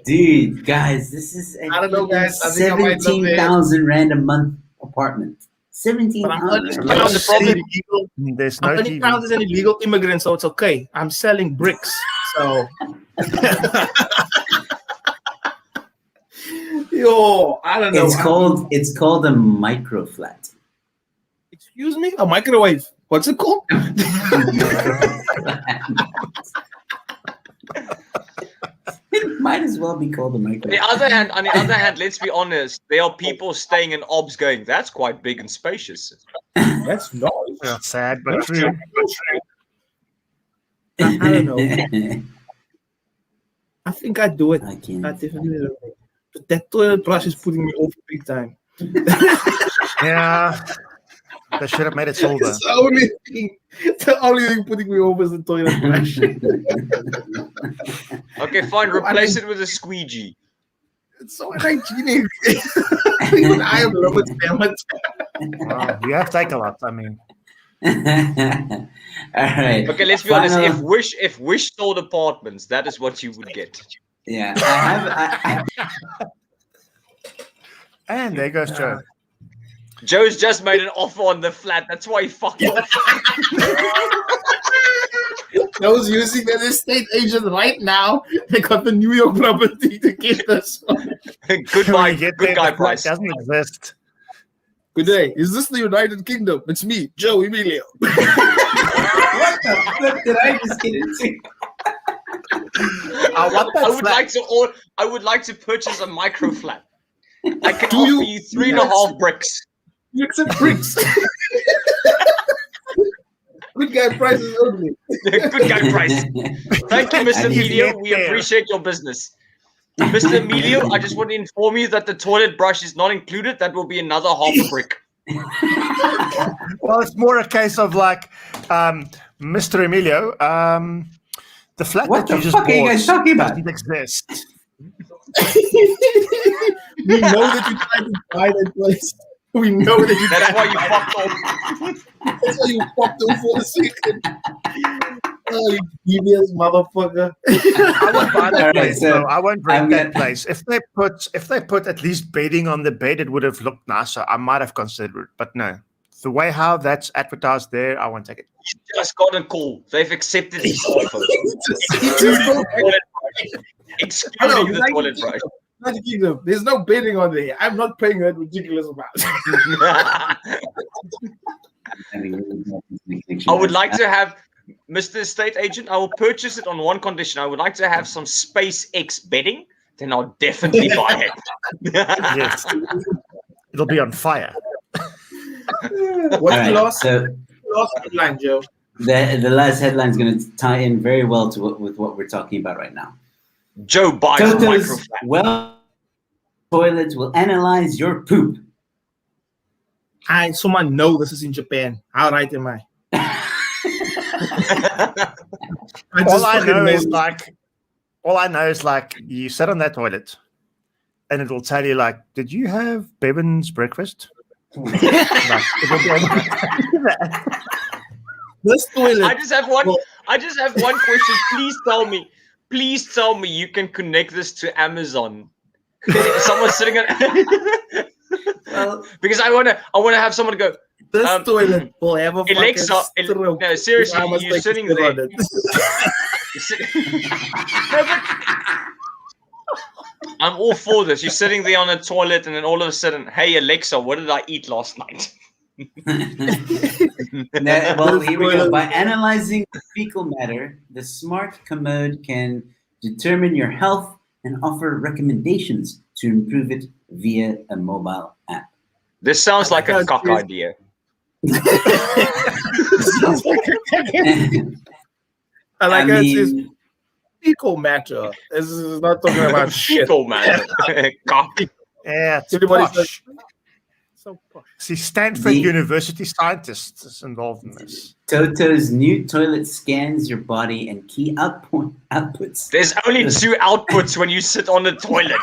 Dude, guys, this is I don't know, guys. I think I might love it. 17,000 rand a month apartment. 17,000. There's no I'm only TV. proud as an illegal immigrant, so it's okay. I'm selling bricks, so. Yo, I don't know. It's called a micro flat. Excuse me, a microwave. What's it called? It might as well be called a microwave. On the other hand, let's be honest. There are people staying in obs going, that's quite big and spacious. That's nice. Yeah, sad, but true. I don't know. I think I'd do it. I can't. I definitely do it. But that toilet brush is putting me over big time. Yeah. They should have made it silver. It's the only thing putting me over is the toilet brush. Okay, fine. Replace it with a squeegee. It's so hygienic. Even I have love it, damn it. Wow, you have to take a lot. I mean, All right. Okay, let's be honest. If Wish sold apartments, that is what you would get. Yeah, I and there goes Joe. Joe's just made an offer on the flat. That's why he fucked off. I was using an estate agent right now. They got the New York property to get this. Goodbye, good guy price. Doesn't exist. Good day. Is this the United Kingdom? It's me, Joe Emilio. What the fuck did I just get into? I would like to purchase a micro flat. I can offer you 3.5 bricks. You accept bricks. Good guy prices only. Good guy price. Thank you, Mr. Emilio. We appreciate your business. Mr. Emilio, I just want to inform you that the toilet brush is not included. That will be another half a brick. Well, it's more a case of like, Mr. Emilio, the flat What that the you just fuck are you guys bought talking about? doesn't exist. We know that you tried to buy that place. We know that you That's tried why to you buy fucked off. That's why you fucked up for a second. Oh, you devious motherfucker. I won't buy that All right, place. so No, I won't rent I'm that gonna- place. If they put at least bedding on the bed, it would have looked nicer. I might have considered it, but no. The way how that's advertised there, I won't take it. You just got a call. They've accepted his offer. Excluding the toilet brush. United Kingdom. There's no bidding on there. I'm not paying that ridiculous amount. I would like to have, Mr. Estate Agent, I will purchase it on one condition. I would like to have some SpaceX bedding. Then I'll definitely buy it. Yes. It'll be on fire. What's All right, the last so headline, Joe? the last headline is going to tie in very well to with what we're talking about right now. Joe buys Toto's microflat. well toilets will analyze your poop. Someone know this is in Japan. How right am I? All I know is like you sit on that toilet, and it will tell you like, did you have Bevan's breakfast? Like, it'll be This toilet. I just have one question. Please tell me you can connect this to Amazon. Someone's sitting on Well, because I wanna have someone go, This toilet will have a Alexa, fucking stroke. no, seriously, I must you're take a sitting sip there. on it. No, but I'm all for this. You're sitting there on a toilet, and then all of a sudden, hey Alexa, what did I eat last night? well, here we go. By analyzing fecal matter, the smart commode can determine your health and offer recommendations to improve it via a mobile app. This sounds like a cock Yes. idea. I like I how it says mean, fecal matter. This is not talking about shit. Fecal man. Cock. yeah, it's Everybody's posh. So posh. See, Stanford The- University scientists is involved in this. Toto's new toilet scans your body and key outputs. There's only two outputs when you sit on the toilet.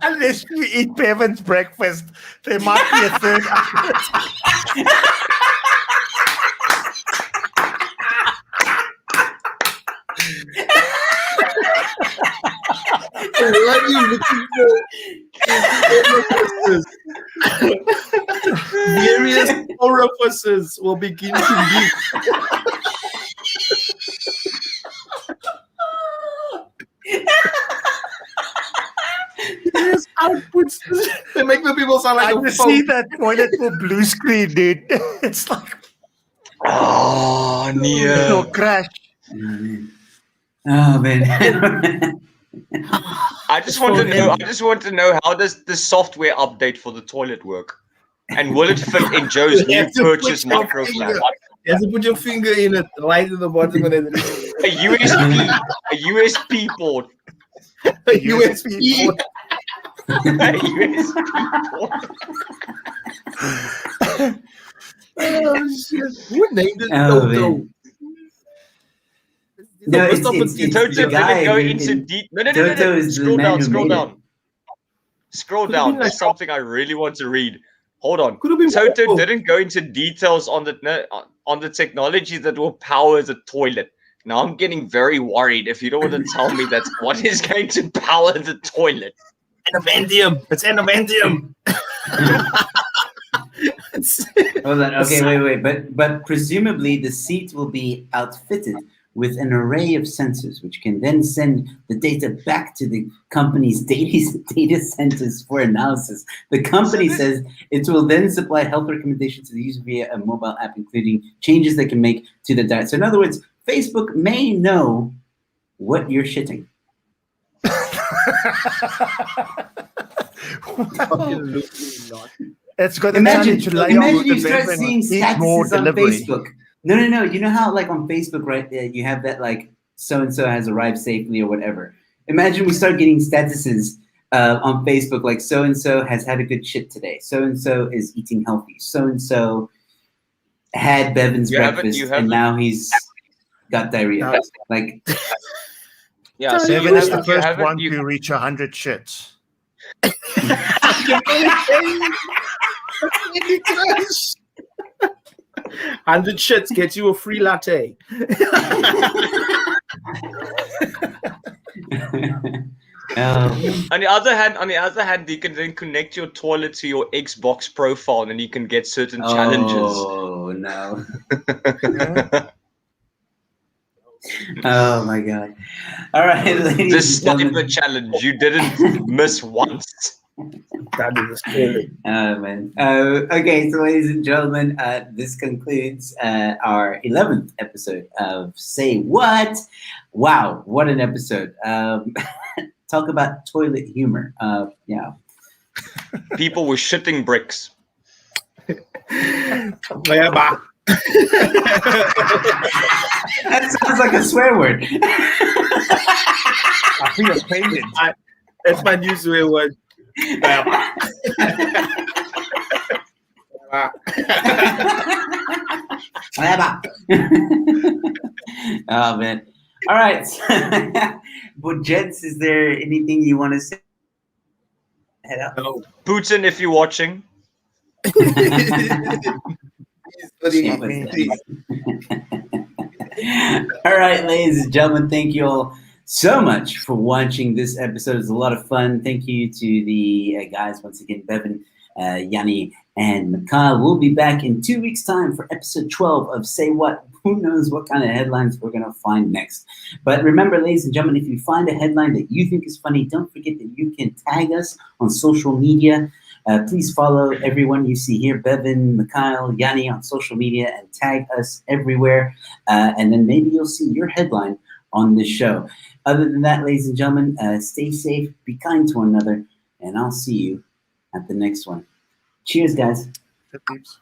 Unless you eat Bevan's breakfast, there might be a third output. What are you looking for? Various orifices will begin to leak. Various outputs. They make the people sound like I a just phone. see that toilet for blue screen, dude. It's like Oh, it'll crash. Oh man. I just want to know how does the software update for the toilet work? And will it fit in Joe's You new have to put purchase your microflat? finger- You have to put your finger in it, right at the bottom, and then A USB port. a USB. port. A USB port. Oh shit! Who named it Oh, Toto? man. No, What's up with it's these Toto the didn't guy go who into can- deep. No. Toto is the Scroll man down. who Scroll made down. Scroll Could've been down. like- There's something I really want to read. Hold on. Could have been Toto more. didn't go into details on the technology that will power the toilet. Now I'm getting very worried if you don't want to tell me that's what is going to power the toilet. Anavantium. It's anavantium. Hold on. Okay, wait. But presumably the seat will be outfitted with an array of sensors, which can then send the data back to the company's data centers for analysis. The company says it will then supply health recommendations to the user via a mobile app, including changes they can make to the diet. So in other words, Facebook may know what you're shitting. It's got Imagine, to lay imagine on you the start bed seeing and eat more statuses on delivery. Facebook. No. You know how, like, on Facebook, right, you have that, like, so-and-so has arrived safely or whatever. Imagine we start getting statuses on Facebook, like, so-and-so has had a good shit today. So-and-so is eating healthy. So-and-so had Bevan's breakfast, and now he's got diarrhea. No. Like, Yeah, so Bevan you is the haven't, you first haven't, one you, to reach 100 shits. 100 shits gets you a free latte. oh, on the other hand, you can then connect your toilet to your Xbox profile, and then you can get certain challenges. Oh, no. Oh, my God. All right, ladies The and sniper gentlemen. challenge you didn't miss once. That is a story. Oh, man. Okay, so ladies and gentlemen, this concludes our 11th episode of Say What? Wow, what an episode. Talk about toilet humor. Yeah. People were shitting bricks. Mayaba. That sounds like a swear word. I feel offended. That's my new swear word. Mayaba. Oh man. All right. Well, gents, is there anything you want to say? Head up. No. Putin, if you're watching. All right, ladies and gentlemen, thank you all so much for watching this episode. It was a lot of fun. Thank you to the guys once again, Bevan, Yanni, and Mikhail. We'll be back in 2 weeks' time for episode 12 of Say What. Who knows what kind of headlines we're going to find next. But remember, ladies and gentlemen, if you find a headline that you think is funny, don't forget that you can tag us on social media. Please follow everyone you see here, Bevan, Mikhail, Yanni on social media, and tag us everywhere. And then maybe you'll see your headline on this show. Other than that, ladies and gentlemen, stay safe, be kind to one another, and I'll see you at the next one. Cheers, guys. Peeps.